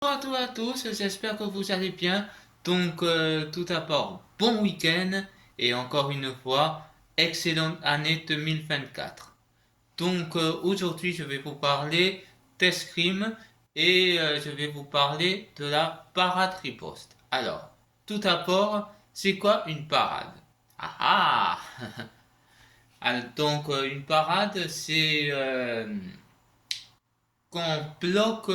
Bonjour à tous, j'espère que vous allez bien. Tout d'abord, bon week-end et encore une fois, excellente année 2024. Aujourd'hui, je vais vous parler d'escrime et je vais vous parler de la parade riposte. Alors, tout d'abord, c'est quoi une parade? Ah ah! Une parade, c'est qu'on bloque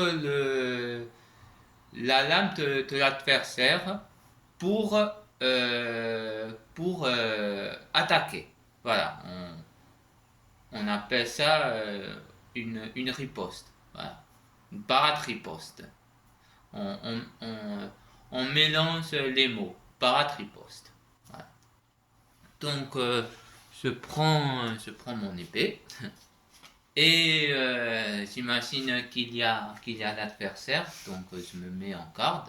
la lame de l'adversaire pour attaquer. Voilà, on appelle ça une riposte. Voilà, une parade riposte. On mélange les mots, parade riposte. Voilà. Donc, je prends mon épée et j'imagine qu'il y a l'adversaire, donc je me mets en garde.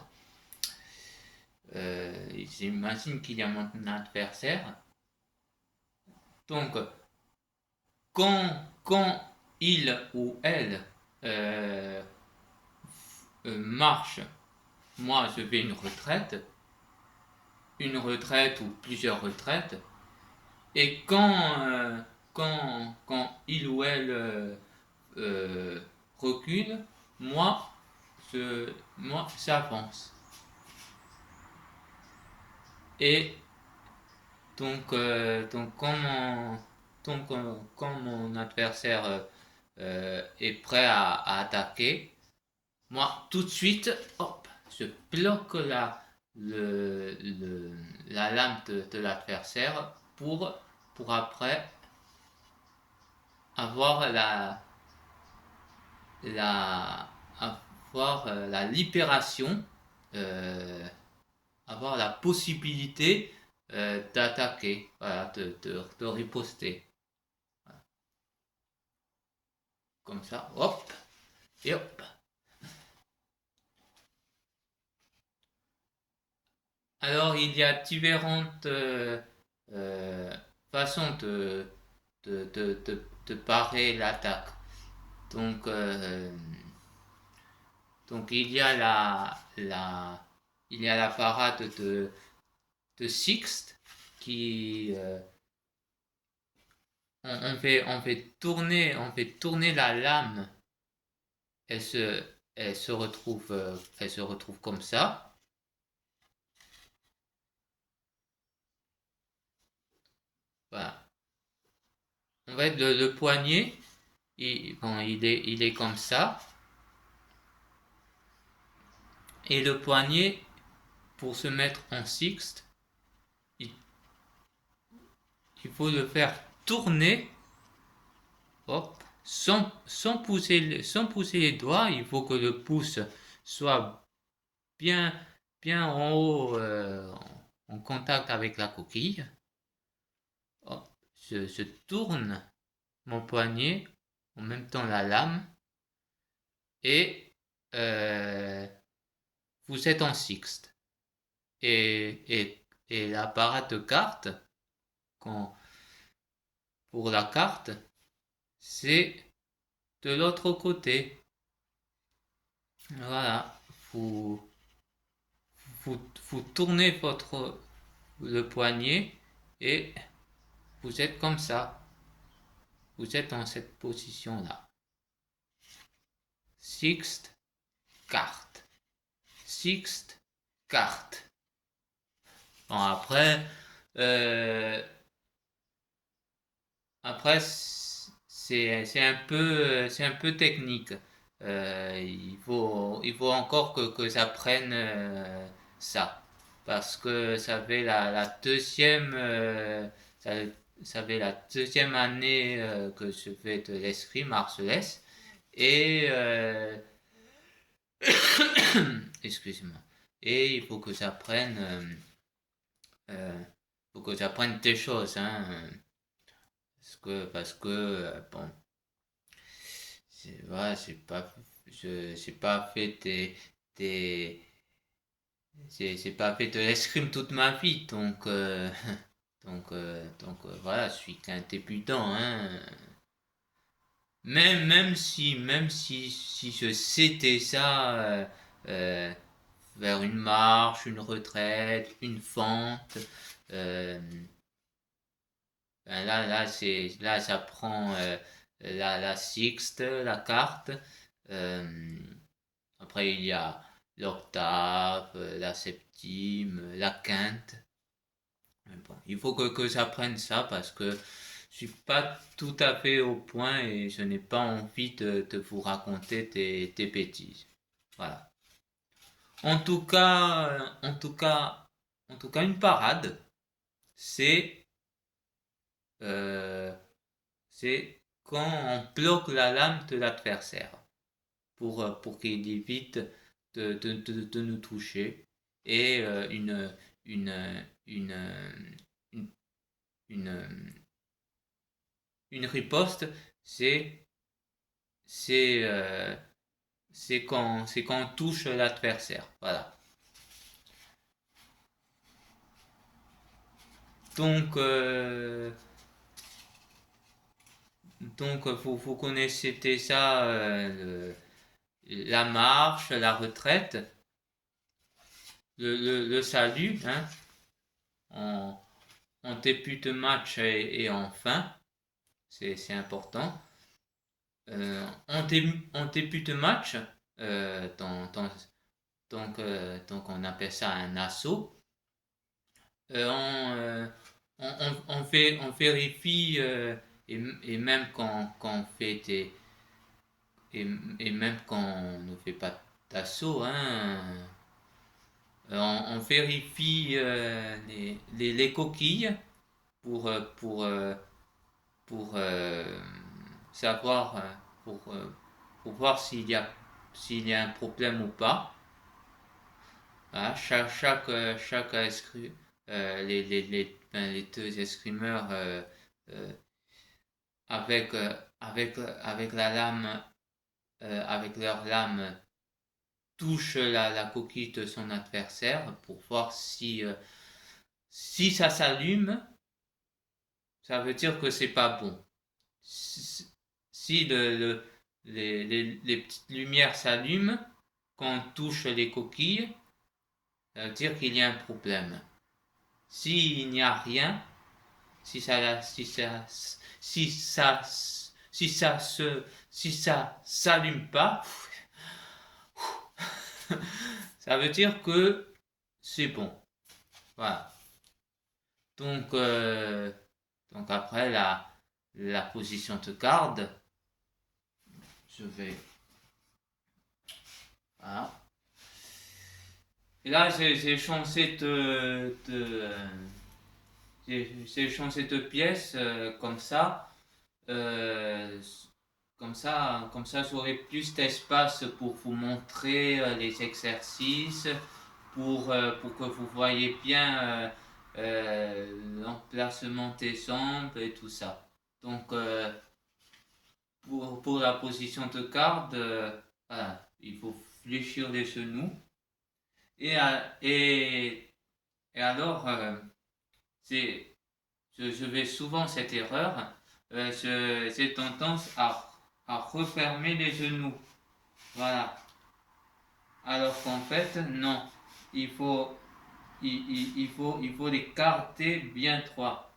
J'imagine qu'il y a mon adversaire. Donc, quand il ou elle euh, marche, moi je fais une retraite ou plusieurs retraites. Et quand il ou elle recule, moi, moi j'avance. Et quand mon adversaire est prêt à attaquer, moi, tout de suite, hop, je bloque la lame de l'adversaire pour après avoir la, la libération, euh, avoir la possibilité d'attaquer, voilà, de riposter. Voilà. Comme ça, hop, et hop. Alors, il y a différentes euh, façons de parer l'attaque. Donc, euh, donc il y a la parade de Sixte qui on fait tourner la lame. Elle se, elle se retrouve comme ça. Voilà. En fait, le poignet, il est comme ça. Et le poignet, pour se mettre en sixte, il, il faut le faire tourner, hop, sans pousser les doigts. Il faut que le pouce soit bien, bien en haut, en contact avec la coquille. Hop, je tourne mon poignet, en même temps la lame, et euh, vous êtes en sixte. Et la parade de cartes, quand, pour la carte, c'est de l'autre côté. Voilà, vous, vous tournez le poignet et vous êtes comme ça. Vous êtes dans cette position-là. Sixte, carte. Sixte, carte. Bon, euh, après c'est un peu technique. Il faut encore que j'apprenne ça. Parce que ça fait la deuxième, ça, ça fait la deuxième année que je fais de l'escrime Marcelès. Et, excuse-moi. Et il faut que j'apprenne des choses, hein. Parce que bon, voilà, j'ai pas fait des, j'ai pas fait de l'escrime toute ma vie, voilà, je suis qu'un débutant, hein. Même si je sais déjà euh, vers une marche, une retraite, une fente. Euh, là, ça prend la sixte, la quarte. Euh, Après, il y a l'octave, la septime, la quinte. Mais bon, il faut que j'apprenne ça parce que je suis pas tout à fait au point et je n'ai pas envie de vous raconter des bêtises. Voilà. En tout cas, une parade, c'est euh, c'est quand on bloque la lame de l'adversaire pour qu'il évite de nous toucher. Et une, une, une, une, une riposte, c'est c'est euh, c'est quand on touche l'adversaire. Voilà. Donc, vous connaissez déjà la marche, la retraite, le salut, hein, en, en début de match et en fin, c'est important. En début de match, donc on appelle ça un assaut. Euh, on, euh, on vérifie et même quand on fait et même quand on ne fait pas d'assaut, hein, on vérifie les coquilles pour savoir pour, euh, pour voir s'il y a un problème ou pas. Voilà, chaque les deux escrimeurs avec, avec la lame, avec leur lame, touchent la coquille de son adversaire pour voir si ça s'allume, ça veut dire que c'est pas bon. Si, si les petites lumières s'allument quand on touche les coquilles, ça veut dire qu'il y a un problème. S'il n'y a rien, si ça, si ça, si ça, si ça se, si ça s'allume pas, ça veut dire que c'est bon. Voilà. Donc, donc après la position de garde, je vais, voilà. Et là, j'ai changé j'ai changé de pièce Euh, comme ça, j'aurai plus d'espace pour vous montrer les exercices, pour que vous voyez bien l'emplacement des jambes et tout ça. Donc, pour la position de garde, voilà, il faut fléchir les genoux. Et, et alors, c'est, je fais souvent cette erreur. J'ai tendance à refermer les genoux. Voilà. Alors qu'en fait, non. Il faut, il faut les garder bien droits.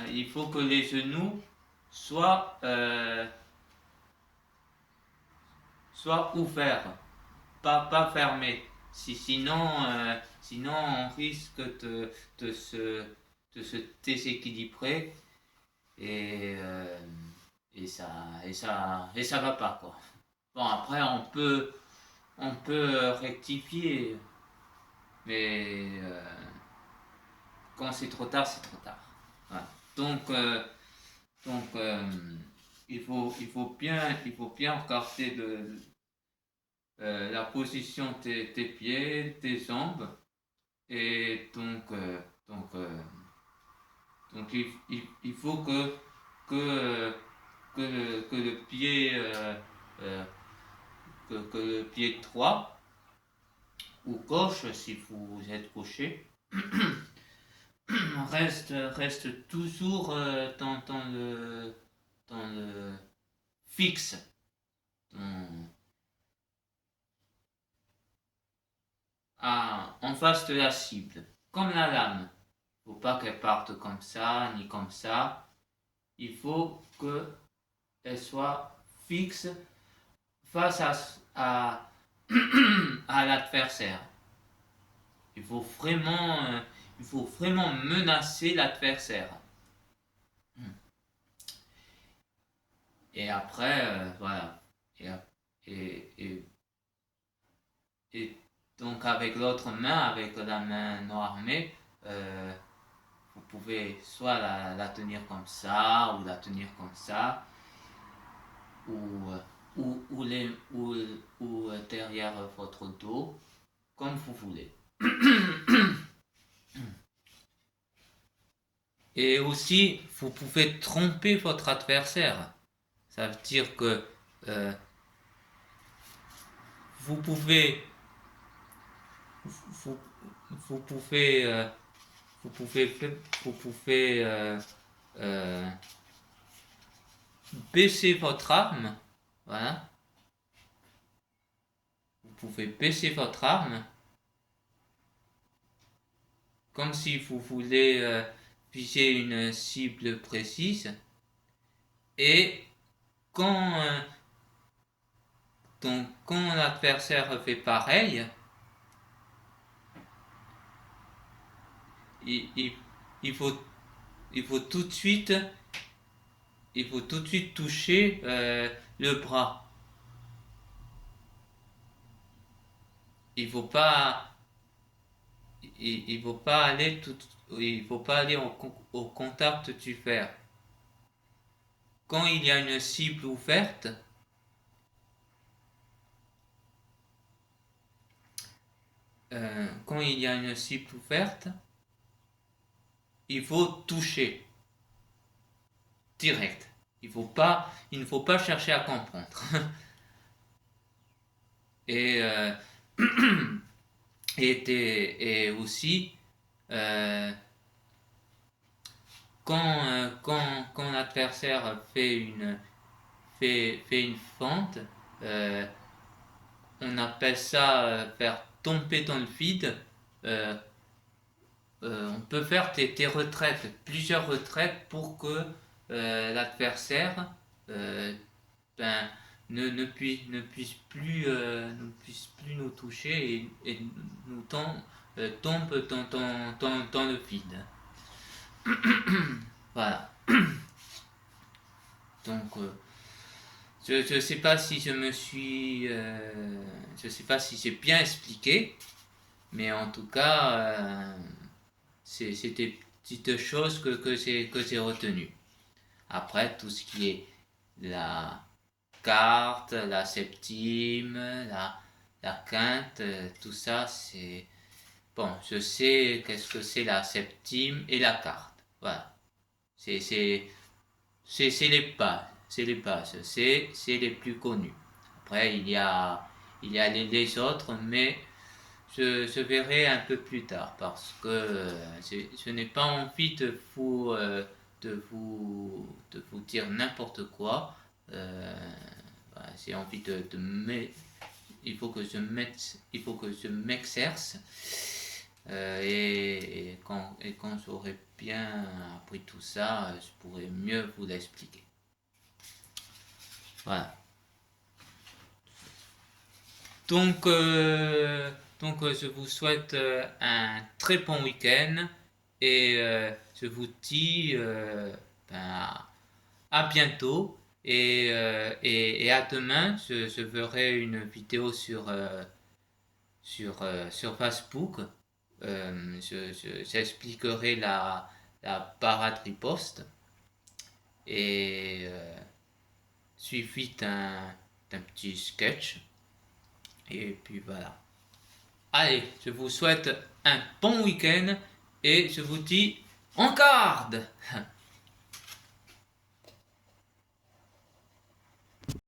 Il faut que les genoux soient, soient ouverts, pas fermés. Sinon, on risque de se, de se déséquilibrer et, et ça va pas quoi. Bon après on peut rectifier, mais quand c'est trop tard, c'est trop tard. Voilà. Donc donc il faut bien regarder la position des pieds, des jambes et donc donc il faut que, que le pied euh, que le pied droit ou gauche si vous êtes gaucher reste toujours dans le fixe dans, en face de la cible, comme la lame. Il ne faut pas qu'elle parte comme ça, ni comme ça. Il faut qu'elle soit fixe face à l'adversaire. Il faut vraiment menacer l'adversaire. Et après, voilà. Et donc avec l'autre main, avec la main non armée, vous pouvez soit la tenir comme ça, ou la tenir comme ça, ou derrière votre dos, comme vous voulez. Et aussi, vous pouvez tromper votre adversaire. Ça veut dire que vous pouvez, vous, vous pouvez, vous pouvez, vous pouvez baisser votre arme. Voilà. Vous pouvez baisser votre arme comme si vous voulez viser une cible précise. Et quand, quand l'adversaire fait pareil, il faut, il faut tout de suite, toucher le bras. Il faut pas, il faut pas aller il faut pas aller au contact du fer. Quand il y a une cible ouverte, quand il y a une cible ouverte, il faut toucher direct. Il ne faut pas chercher à comprendre. et, et aussi, quand l'adversaire fait une fente, on appelle ça faire tomber dans le vide. On peut faire des retraites, plusieurs retraites pour que l'adversaire ben, ne puisse plus nous toucher et nous tombe dans le vide. Voilà. Donc, je ne sais pas si je sais pas si j'ai bien expliqué, mais en tout cas, c'est des petites choses que j'ai retenues. Après, tout ce qui est la carte, la septime, la quinte, tout ça, c'est... Bon, je sais qu'est-ce que c'est la septime et la carte. Voilà. C'est les bases. C'est les bases. C'est les plus connus. Après, il y a les autres, mais je verrai un peu plus tard parce que je n'ai pas envie de vous dire n'importe quoi. Voilà, j'ai envie il faut que je m'exerce et quand j'aurai bien appris tout ça, je pourrai mieux vous l'expliquer. Voilà. Donc, je vous souhaite un très bon week-end et je vous dis ben, à bientôt et à demain. Je ferai une vidéo sur Facebook. J'expliquerai la parade riposte et suivi d'un petit sketch. Et puis voilà. Allez, je vous souhaite un bon week-end et je vous dis en garde